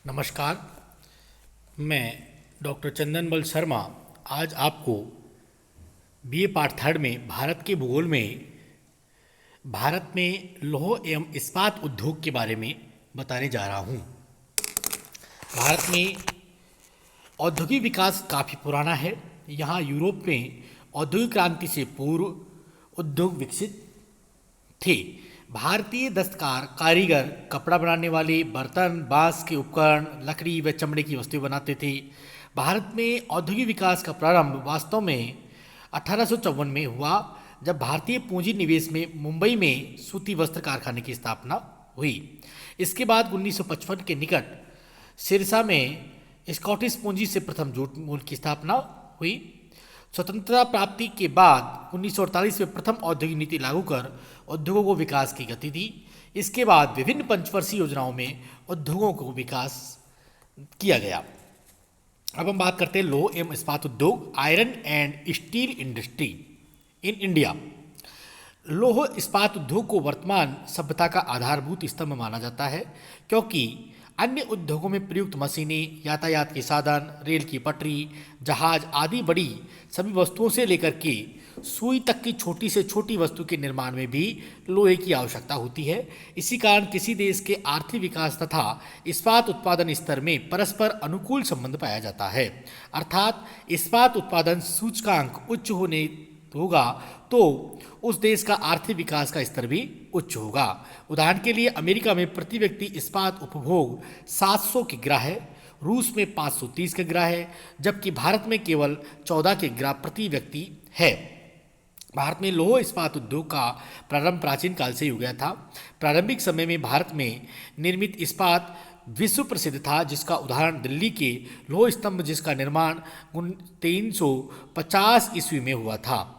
नमस्कार। मैं डॉक्टर चंदनबल शर्मा आज आपको बीए पार्ट थर्ड में भारत के भूगोल में भारत में लौह एवं इस्पात उद्योग के बारे में बताने जा रहा हूँ। भारत में औद्योगिक विकास काफ़ी पुराना है। यहाँ यूरोप में औद्योगिक क्रांति से पूर्व उद्योग विकसित थे। भारतीय दस्तकार कारीगर कपड़ा बनाने वाले बर्तन, बांस के उपकरण, लकड़ी व चमड़े की वस्तुएं बनाते थे। भारत में औद्योगिक विकास का प्रारंभ वास्तव में 1854 में हुआ, जब भारतीय पूंजी निवेश में मुंबई में सूती वस्त्र कारखाने की स्थापना हुई। इसके बाद 1955 के निकट सिरसा में स्कॉटिश पूंजी से प्रथम जूट मिल की स्थापना हुई। स्वतंत्रता प्राप्ति के बाद 1948 में प्रथम औद्योगिक नीति लागू कर उद्योगों को विकास की गति दी। इसके बाद विभिन्न पंचवर्षीय योजनाओं में उद्योगों को विकास किया गया। अब हम बात करते हैं लौह एवं इस्पात उद्योग, iron and steel industry in India. लौह इस्पात उद्योग को वर्तमान सभ्यता का आधारभूत स्तंभ माना जाता है, क्योंकि अन्य उद्योगों में प्रयुक्त मशीनें, यातायात के साधन, रेल की पटरी, जहाज आदि बड़ी सभी वस्तुओं से लेकर के सुई तक की छोटी से छोटी वस्तु के निर्माण में भी लोहे की आवश्यकता होती है। इसी कारण किसी देश के आर्थिक विकास तथा इस्पात उत्पादन स्तर में परस्पर अनुकूल संबंध पाया जाता है। अर्थात इस्पात उत्पादन सूचकांक उच्च होने होगा तो उस देश का आर्थिक विकास का स्तर भी उच्च होगा। उदाहरण के लिए अमेरिका में प्रति व्यक्ति इस्पात उपभोग 700 किग्रा है, रूस में 530 किग्रा है, जबकि भारत में केवल 14 किग्रा प्रति व्यक्ति है। भारत में लौह इस्पात उद्योग का प्रारंभ प्राचीन काल से हो गया था। प्रारंभिक समय में भारत में निर्मित इस्पात विश्व प्रसिद्ध था, जिसका उदाहरण दिल्ली के लौह स्तंभ, जिसका निर्माण 350 ईस्वी में हुआ था,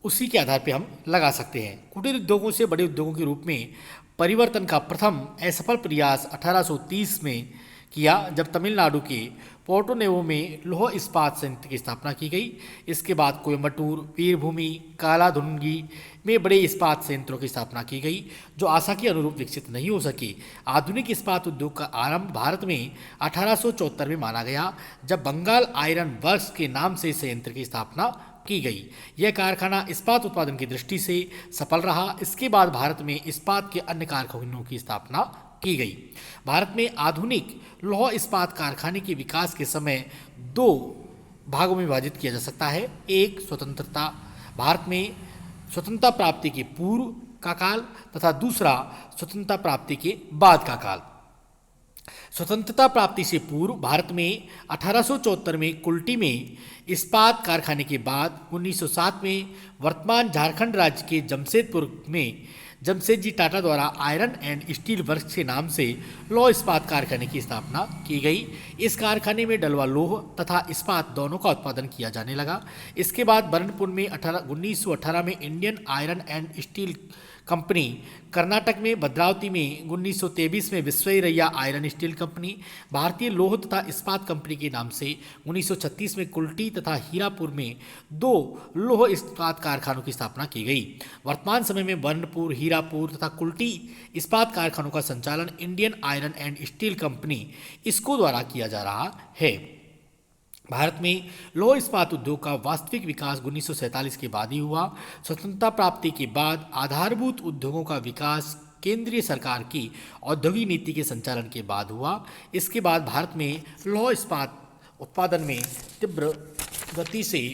उसी के आधार पर हम लगा सकते हैं। कुटीर उद्योगों से बड़े उद्योगों के रूप में परिवर्तन का प्रथम असफल प्रयास 1830 में किया, जब तमिलनाडु के पोर्टोनेवो में लौह इस्पात संयंत्र की स्थापना की गई। इसके बाद कोयम्बटूर, वीरभूमि, कालाधुंगी में बड़े इस्पात संयंत्रों की स्थापना की गई, जो आशा के अनुरूप विकसित नहीं हो सके। आधुनिक इस्पात उद्योग का आरंभ भारत में 1874 में माना गया, जब बंगाल आयरन वर्क्स के नाम से संयंत्र की स्थापना की गई। यह कारखाना इस्पात उत्पादन की दृष्टि से सफल रहा। इसके बाद भारत में इस्पात के अन्य कारखानों की स्थापना की गई। भारत में आधुनिक लौह इस्पात कारखाने के विकास के समय दो भागों में विभाजित किया जा सकता है। एक, स्वतंत्रता, भारत में स्वतंत्रता प्राप्ति के पूर्व का काल, तथा दूसरा स्वतंत्रता प्राप्ति के बाद का काल। स्वतंत्रता प्राप्ति से पूर्व भारत में 1874 में कुल्टी में इस्पात कारखाने के बाद 1907 में वर्तमान झारखंड राज्य के जमशेदपुर में जमशेदजी टाटा द्वारा आयरन एंड स्टील वर्क्स के नाम से लौह इस्पात कारखाने की स्थापना की गई। इस कारखाने में डलवा लौह तथा इस्पात दोनों का उत्पादन किया जाने लगा। इसके बाद बर्नपुर में 1918 में Indian iron and steel company, Karnataka में भद्रावती में 1923 में विश्वेश्वरैया आयरन स्टील कंपनी, भारतीय लौह तथा इस्पात कंपनी के नाम से 1936 में कुल्टी तथा हीरापुर में दो लौह इस्पात कारखानों की स्थापना की गई। वर्तमान समय में बर्नपुर, हीरापुर तथा कुल्टी इस्पात कारखानों का संचालन Indian iron and steel company इसको द्वारा किया जा रहा है। भारत में लौह इस्पात उद्योग का वास्तविक विकास 1947 के बाद ही हुआ। स्वतंत्रता प्राप्ति के बाद आधारभूत उद्योगों का विकास केंद्रीय सरकार की औद्योगिक नीति के संचालन के बाद हुआ। इसके बाद भारत में लौह इस्पात उत्पादन में तीव्र गति से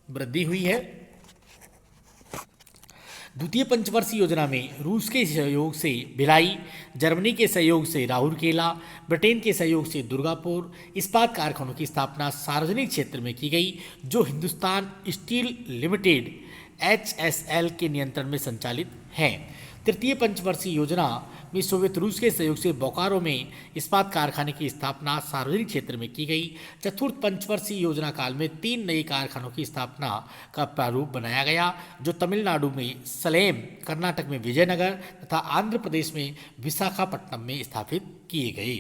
वृद्धि हुई है। द्वितीय पंचवर्षीय योजना में रूस के सहयोग से भिलाई, जर्मनी के सहयोग से राउरकेला, ब्रिटेन के सहयोग से दुर्गापुर इस्पात कारखानों की स्थापना सार्वजनिक क्षेत्र में की गई, जो हिंदुस्तान स्टील लिमिटेड HSL के नियंत्रण में संचालित हैं। तृतीय पंचवर्षीय योजना में सोवियत रूस के सहयोग से बोकारो में इस्पात कारखाने की स्थापना सार्वजनिक क्षेत्र में की गई। चतुर्थ पंचवर्षीय योजना काल में 3 नए कारखानों की स्थापना का प्रारूप बनाया गया, जो तमिलनाडु में सलेम, कर्नाटक में विजयनगर तथा आंध्र प्रदेश में विशाखापट्टनम में स्थापित किए गए।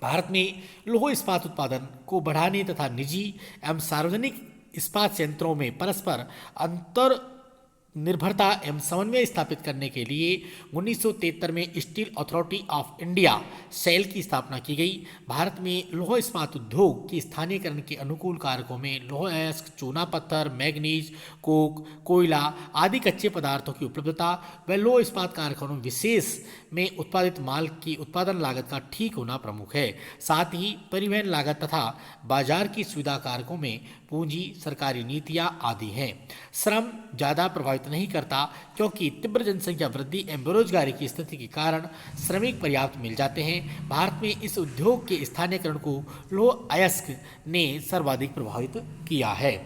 भारत में लौह इस्पात उत्पादन को बढ़ाने तथा निजी एवं सार्वजनिक इस्पात संयंत्रों में परस्पर अंतर निर्भरता एवं समन्वय स्थापित करने के लिए 1973 में Steel Authority of India SAIL की स्थापना की गई। भारत में लौह इस्पात उद्योग के स्थानीयकरण के अनुकूल कारकों में लौह अयस्क, चूना पत्थर, मैग्नीज, कोक, कोयला आदि कच्चे पदार्थों की उपलब्धता व लौह इस्पात कारखानों विशेष में उत्पादित माल की उत्पादन लागत का ठीक होना प्रमुख है। साथ ही परिवहन लागत तथा बाजार की सुविधा कारकों में पूंजी, सरकारी नीतियां आदि हैं। श्रम ज़्यादा प्रभावित नहीं करता क्योंकि तीव्र जनसंख्या वृद्धि एवं बेरोजगारी की स्थिति के कारण श्रमिक पर्याप्त मिल जाते हैं। भारत में इस उद्योग के स्थानीयकरण को लौह अयस्क ने सर्वाधिक प्रभावित किया है।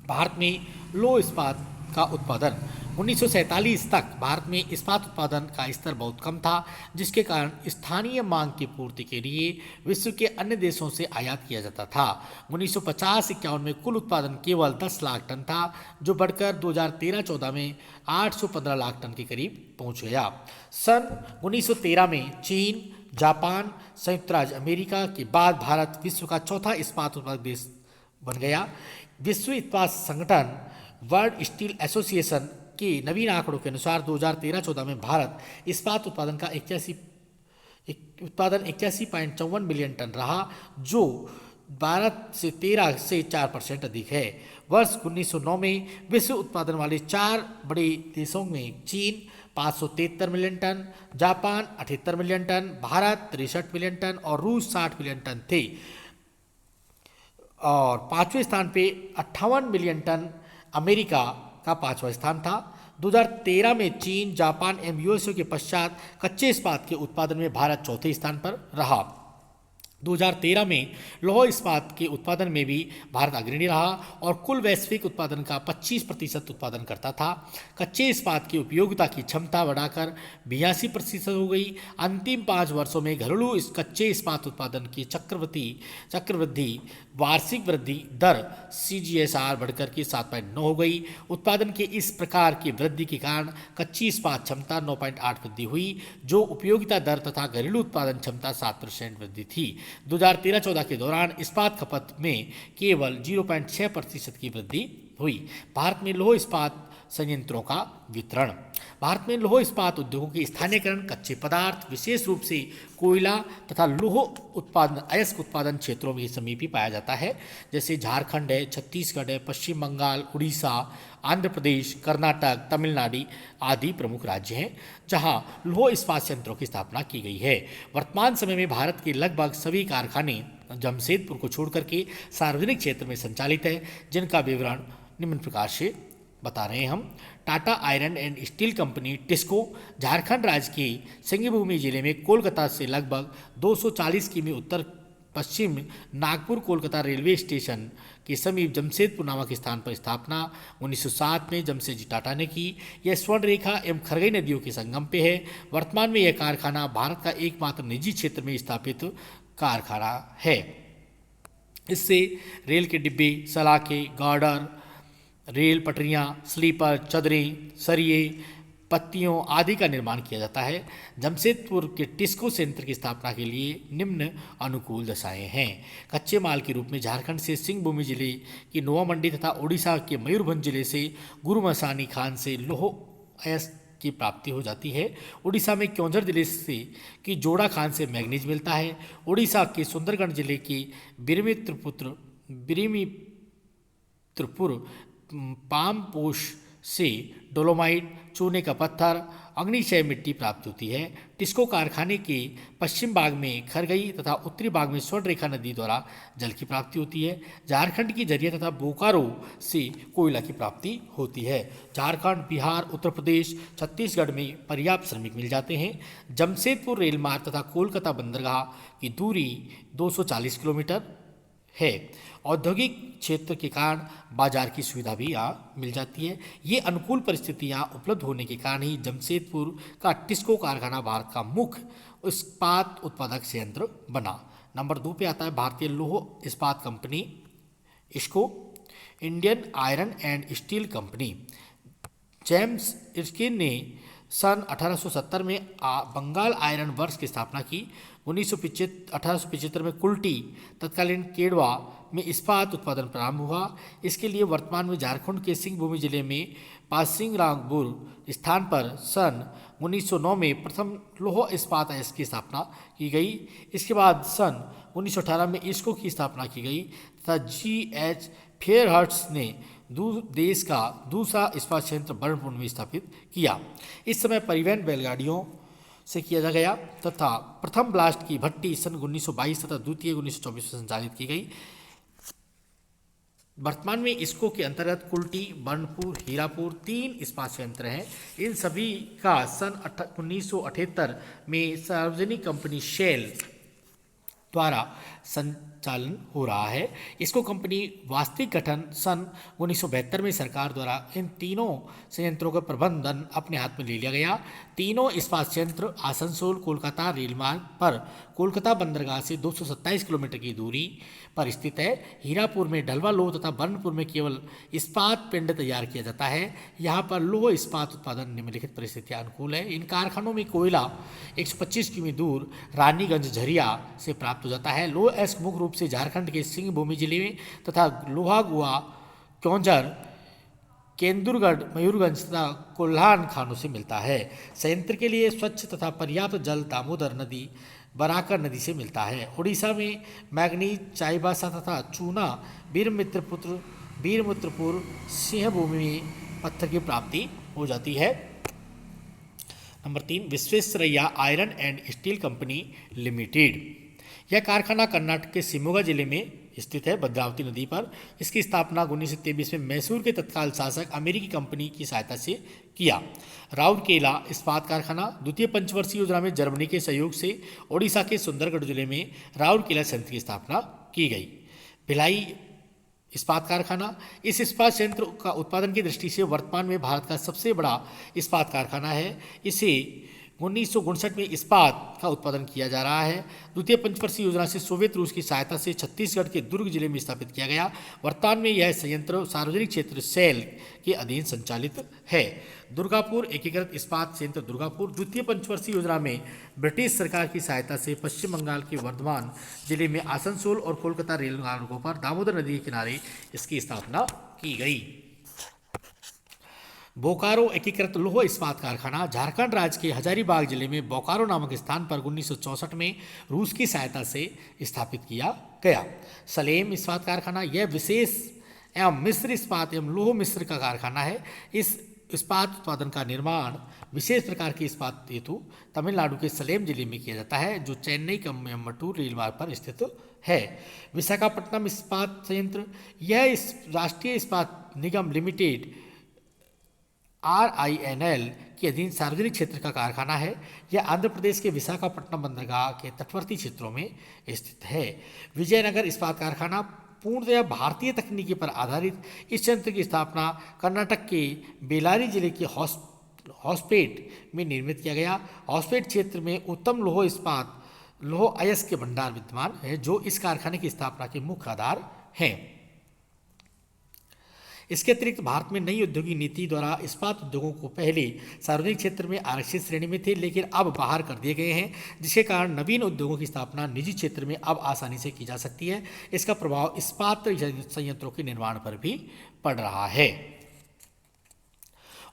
भारत में लौह इस्पात का उत्पादन 1947 तक भारत में इस्पात उत्पादन का स्तर बहुत कम था, जिसके कारण स्थानीय मांग की पूर्ति के लिए विश्व के अन्य देशों से आयात किया जाता था। 1950-51 में कुल उत्पादन केवल 10 लाख टन था, जो बढ़कर 2013-14 में 815 लाख टन के करीब पहुंच गया। सन 1913 में चीन, जापान, संयुक्त राज्य अमेरिका के बाद भारत विश्व का चौथा इस्पात उत्पादक देश बन गया। विश्व इस्पात संगठन वर्ल्ड स्टील एसोसिएशन के नवीन आंकड़ों के अनुसार 2013-14 में भारत इस्पात उत्पादन का 81.54 मिलियन टन रहा, जो 13 से 4% अधिक है। वर्ष 1909 में विश्व उत्पादन वाले 4 बड़े देशों में चीन 573 million ton, Japan 78 million ton, Bharat 63 million ton और रूस 60 मिलियन टन थे। और पाँचवें स्थान पे 58 मिलियन टन अमेरिका का 5वां स्थान था। 2013 में चीन, जापान एवं यूएसए के पश्चात कच्चे इस्पात के उत्पादन में भारत चौथे स्थान पर रहा। 2013 में लौह इस्पात के उत्पादन में भी भारत अग्रणी रहा और कुल वैश्विक उत्पादन का 25% उत्पादन करता था। कच्चे इस्पात की उपयोगिता की क्षमता बढ़ाकर 82% हो गई। अंतिम 5 वर्षों में घरेलू इस कच्चे इस्पात उत्पादन की चक्रवृद्धि वार्षिक वृद्धि दर CGSR बढ़कर के 7.9 हो गई। उत्पादन के इस प्रकार की वृद्धि के कारण कच्ची इस्पात क्षमता 9.8 वृद्धि हुई, जो उपयोगिता दर तथा घरेलू उत्पादन क्षमता 7% वृद्धि थी। 2013-14 के दौरान इस्पात खपत में केवल 0.6% की वृद्धि हुई। भारत में लौह इस्पात संयंत्रों का वितरण। भारत में लौह इस्पात उद्योगों के स्थानीयकरण कच्चे पदार्थ, विशेष रूप से कोयला तथा लौह उत्पादन अयस्क उत्पादन क्षेत्रों में समीपी पाया जाता है, जैसे झारखंड है, छत्तीसगढ़ है, पश्चिम बंगाल, उड़ीसा, आंध्र प्रदेश, कर्नाटक, तमिलनाडु आदि प्रमुख राज्य हैं, जहां लौह इस्पात संयंत्रों की स्थापना की गई है। वर्तमान समय में भारत के लगभग सभी कारखाने जमशेदपुर को छोड़कर के सार्वजनिक क्षेत्र में संचालित है, जिनका विवरण निम्न प्रकार से बता रहे हैं हम। Tata iron and steel company TISCO Jharkhand राज्य के सिंहभूमि जिले में कोलकाता से लगभग 240 किमी उत्तर पश्चिम नागपुर कोलकाता रेलवे स्टेशन के समीप जमशेदपुर नामक स्थान पर स्थापना 1907 में जमशेदजी टाटा ने की। यह स्वर्ण रेखा एवं खरगई नदियों के संगम पे है। वर्तमान में यह कारखाना भारत का एकमात्र निजी क्षेत्र में स्थापित कारखाना है। इससे रेल के डिब्बे, सलाखें, गार्डर, रेल पटरियाँ, स्लीपर, चदरें, सरिये, पत्तियों आदि का निर्माण किया जाता है। जमशेदपुर के टिस्को संयंत्र की स्थापना के लिए निम्न अनुकूल दशाएं हैं। कच्चे माल के रूप में झारखंड से सिंहभूमि जिले की नोआ मंडी तथा उड़ीसा के मयूरभंज जिले से गुरुमसानी खान से लौह अयस्क की प्राप्ति हो जाती है। उड़ीसा में क्योंझर जिले से की जोड़ा खान से मैग्नीज मिलता है। उड़ीसा के सुंदरगढ़ जिले की बिरमित्रपुर पामपोश से डोलोमाइट, चूने का पत्थर, अग्निशय मिट्टी प्राप्त होती है। टिस्को कारखाने के पश्चिम भाग में खरगई तथा उत्तरी भाग में स्वर्ण रेखा नदी द्वारा जल की प्राप्ति होती है। झारखंड की झरिया तथा बोकारो से कोयला की प्राप्ति होती है। झारखंड, बिहार, उत्तर प्रदेश, छत्तीसगढ़ में पर्याप्त श्रमिक मिल जाते हैं। जमशेदपुर रेल मार्ग तथा कोलकाता बंदरगाह की दूरी 240 किलोमीटर है। औद्योगिक क्षेत्र के कारण बाजार की सुविधा भी यहाँ मिल जाती है। ये अनुकूल परिस्थितियाँ उपलब्ध होने के कारण ही जमशेदपुर का टिस्को कारखाना भारत का मुख्य इस्पात उत्पादक संयंत्र बना। नंबर 2 पे आता है भारतीय लौह इस्पात कंपनी इसको, Indian iron and steel company. James Erskine ने सन 1870 में बंगाल आयरन वर्क्स की स्थापना की। 1875 में कुल्टी तत्कालीन केडवा में इस्पात उत्पादन प्रारंभ हुआ। इसके लिए वर्तमान में झारखंड के सिंहभूमि जिले में पासिंगरांगपुर स्थान पर सन 1909 में प्रथम लौह इस्पात अयस्क की स्थापना की गई। इसके बाद सन 1918 में इसको की स्थापना की गई तथा G.H. फेयरहर्ट्ज ने देश का दूसरा इस्पात संयंत्र बर्नपुर में स्थापित किया। इस समय परिवहन बैलगाड़ियों से किया गया तथा प्रथम ब्लास्ट की भट्टी सन 1922 तथा द्वितीय 1924 में संचालित की गई। वर्तमान में इसको के अंतर्गत कुल्टी, बर्नपुर, हीरापुर 3 इस्पात संयंत्र हैं। इन सभी का सन 1978 में सार्वजनिक कंपनी शेल द्वारा संचालन हो रहा है। इसको कंपनी वास्तविक गठन सन 1972 में सरकार द्वारा इन तीनों संयंत्रों का प्रबंधन अपने हाथ में ले लिया गया। तीनों इस्पात संयंत्र आसनसोल कोलकाता रेल मार्ग पर कोलकाता बंदरगाह से 227 किलोमीटर की दूरी पर स्थित है। हीरापुर में ढलवा लोह तथा बर्नपुर में केवल इस्पात पिंड तैयार किया जाता है। यहाँ पर लोह इस्पात उत्पादन निम्नलिखित परिस्थितियाँ अनुकूल है। इन कारखानों में कोयला 125 किमी दूर रानीगंज झरिया से प्राप्त हो जाता है। लोह अयस्क मुख्य रूप से झारखंड के सिंहभूमि जिले में तथा लोहागुआ, क्योंझर, केंदुरगढ़, मयूरगंज तथा कोल्हान खानों से मिलता है। संयंत्र के लिए स्वच्छ तथा पर्याप्त जल दामोदर नदी, बराकर नदी से मिलता है। उड़ीसा में मैग्नीज, चाईबासा तथा चूना वीरमित्रपुर सिंहभूमि में पत्थर की प्राप्ति हो जाती है। Number 3, Visvesvaraya iron and steel company limited. यह कारखाना कर्नाटक के शिमोगा जिले में स्थित है, भद्रावती नदी पर। इसकी स्थापना 1923 में मैसूर के तत्काल शासक अमेरिकी कंपनी की सहायता से किया। राउरकेला इस्पात कारखाना द्वितीय पंचवर्षीय योजना में जर्मनी के सहयोग से ओडिशा के सुंदरगढ़ जिले में राउरकेला संयंत्र की स्थापना की गई। भिलाई इस्पात कारखाना, इस इस्पात संयंत्र का उत्पादन की दृष्टि से वर्तमान में भारत का सबसे बड़ा इस्पात कारखाना है। इसे 1959 में इस्पात का उत्पादन किया जा रहा है। द्वितीय पंचवर्षीय योजना से सोवियत रूस की सहायता से छत्तीसगढ़ के दुर्ग जिले में स्थापित किया गया। वर्तमान में यह संयंत्र सार्वजनिक क्षेत्र सेल के अधीन संचालित है। दुर्गापुर एकीकृत इस्पात संयंत्र दुर्गापुर द्वितीय पंचवर्षीय योजना में ब्रिटिश सरकार की सहायता से पश्चिम बंगाल के वर्धमान जिले में आसनसोल और कोलकाता रेल मार्गों पर दामोदर नदी के किनारे इसकी स्थापना की गई। बोकारो एकीकृत लौह इस्पात कारखाना झारखंड राज्य के हजारीबाग जिले में बोकारो नामक स्थान पर 1964 में रूस की सहायता से स्थापित किया गया। सलेम इस्पात कारखाना, यह विशेष एवं मिश्र इस्पात एवं लौह मिश्र का कारखाना है। इस इस्पात उत्पादन का निर्माण विशेष प्रकार के इस्पात हेतु तमिलनाडु के सलेम जिले में किया जाता है, जो चेन्नई कम्मटूर रेल मार्ग पर स्थित है। विशाखापट्टनम इस्पात संयंत्र, यह इस राष्ट्रीय इस्पात निगम लिमिटेड RINL के अधीन सार्वजनिक क्षेत्र का कारखाना है। यह आंध्र प्रदेश के विशाखापट्टनम बंदरगाह के तटवर्ती क्षेत्रों में स्थित है। विजयनगर इस्पात कारखाना पूर्णतः भारतीय तकनीकी पर आधारित इस संयंत्र की स्थापना कर्नाटक के बेलारी जिले के हॉस्पेट में निर्मित किया गया। हॉस्पेट क्षेत्र में उत्तम लौह अयस्क के भंडार विद्यमान है, जो इस कारखाने की स्थापना के मुख्य आधार हैं। इसके अतिरिक्त भारत में नई औद्योगिक नीति द्वारा इस्पात उद्योगों को पहले सार्वजनिक क्षेत्र में आरक्षित श्रेणी में थे, लेकिन अब बाहर कर दिए गए हैं, जिसके कारण नवीन उद्योगों की स्थापना निजी क्षेत्र में अब आसानी से की जा सकती है। इसका प्रभाव इस्पात संयंत्रों के निर्माण पर भी पड़ रहा है।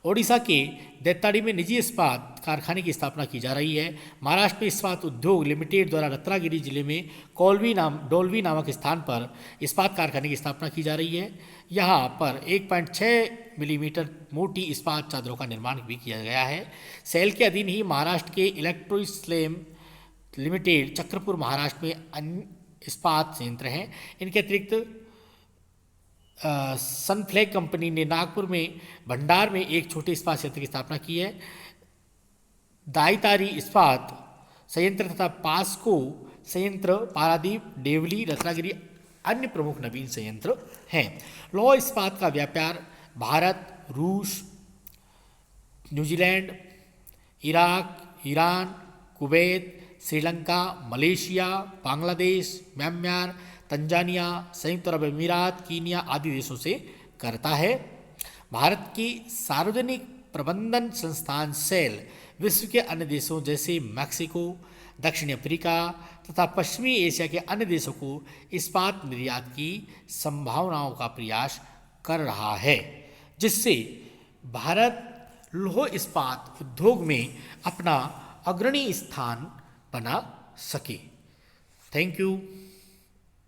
ओडिशा के देवताड़ी में निजी इस्पात कारखाने की स्थापना की जा रही है। महाराष्ट्र में इस्पात उद्योग लिमिटेड द्वारा रत्नागिरी जिले में डोलवी नामक स्थान पर इस्पात कारखाने की स्थापना की जा रही है। यहाँ पर 1.6 मिलीमीटर मोटी इस्पात चादरों का निर्माण भी किया गया है। सेल के अधीन ही महाराष्ट्र के इलेक्ट्रोस्लेम लिमिटेड चक्रपुर महाराष्ट्र में अन्य इस्पात संयंत्र हैं। इनके अतिरिक्त सनफ्लैग कंपनी ने नागपुर में भंडार में एक छोटे इस्पात संयंत्र की स्थापना की है। दाईतारी इस्पात संयंत्र तथा पास्को संयंत्र पारादीप, देवली, रत्नागिरी अन्य प्रमुख नवीन संयंत्र हैं। लौह इस्पात का व्यापार भारत, रूस, New Zealand, Iraq, Iran, Kuwait, Sri Lanka, Malaysia, Bangladesh, Myanmar, Tanzania, संयुक्त अरब अमीरात, कीनिया आदि देशों से करता है। भारत की सार्वजनिक प्रबंधन संस्थान सेल विश्व के अन्य देशों जैसे मैक्सिको, दक्षिण अफ्रीका तथा पश्चिमी एशिया के अन्य देशों को इस्पात निर्यात की संभावनाओं का प्रयास कर रहा है, जिससे भारत लौह इस्पात उद्योग में अपना अग्रणी स्थान बना सके। Thank you.